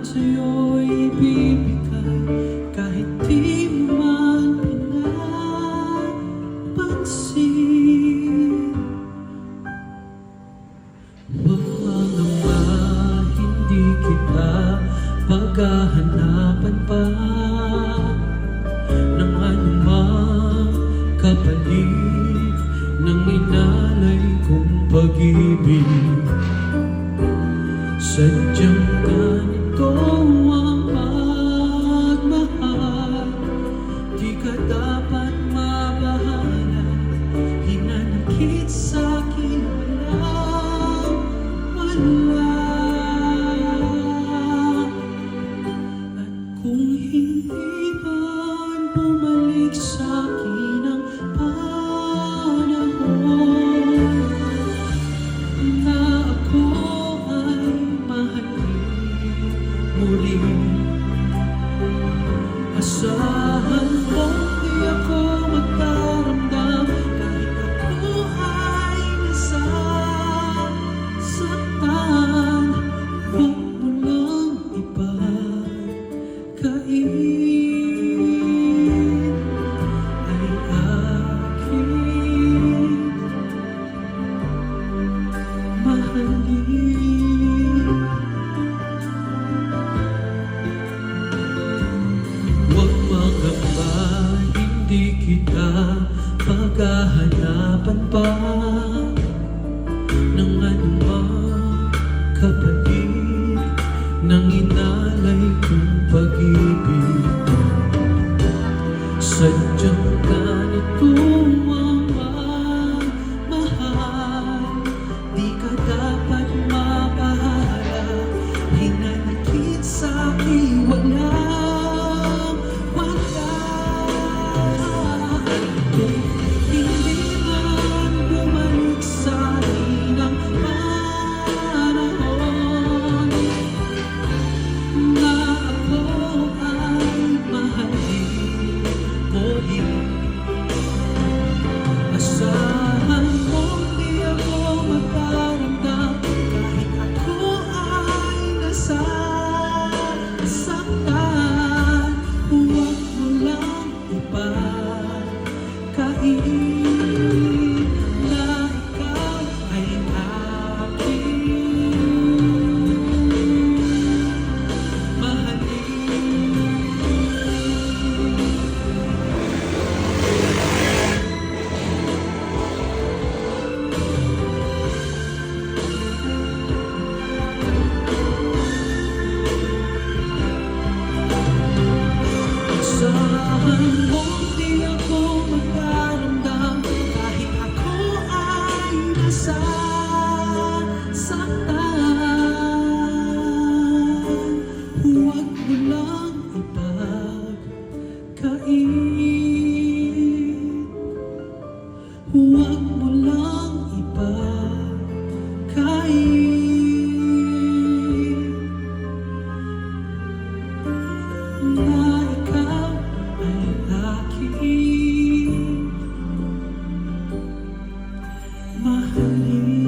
sa'yo'y ibibigay kahit di mo man pinapansin. Huwag mangamba, hindi kita paghahanapan pa ng anumang kapalit ng inalay kong pag-ibig. Sadyang ganito ang magmahal, di ka dapat mabahala. Hinanakit sa'kin wala. At kung hindi man bumalik sa'kin ang panahon na ako muli, asahan mong di ako magtaramdam kahit ako ay nasasaktan. Huwag mo lang ipagkait ay aking mahalin. Hindi kita paghahanapan pa ng anumang kapalit ng inalay kong pag-ibig. Sadyang ganito ang mahal, di ka dapat mabahala. Hinanakit sa'kin wala. Hindi man bumalik sa'kin ang panahon na ako ay mahalin muli. Asahan mong di ako magparamdam kahit ako ay nasasaktan. Huwag mo lang ipagkait na ikaw ay aking mahalin. Asahan mong di ako magparamdam kahit ako ay nasasaktan. Huwag mo lang ipagkait, huwag mo lang ipagkait na ikaw ay aking mahalin.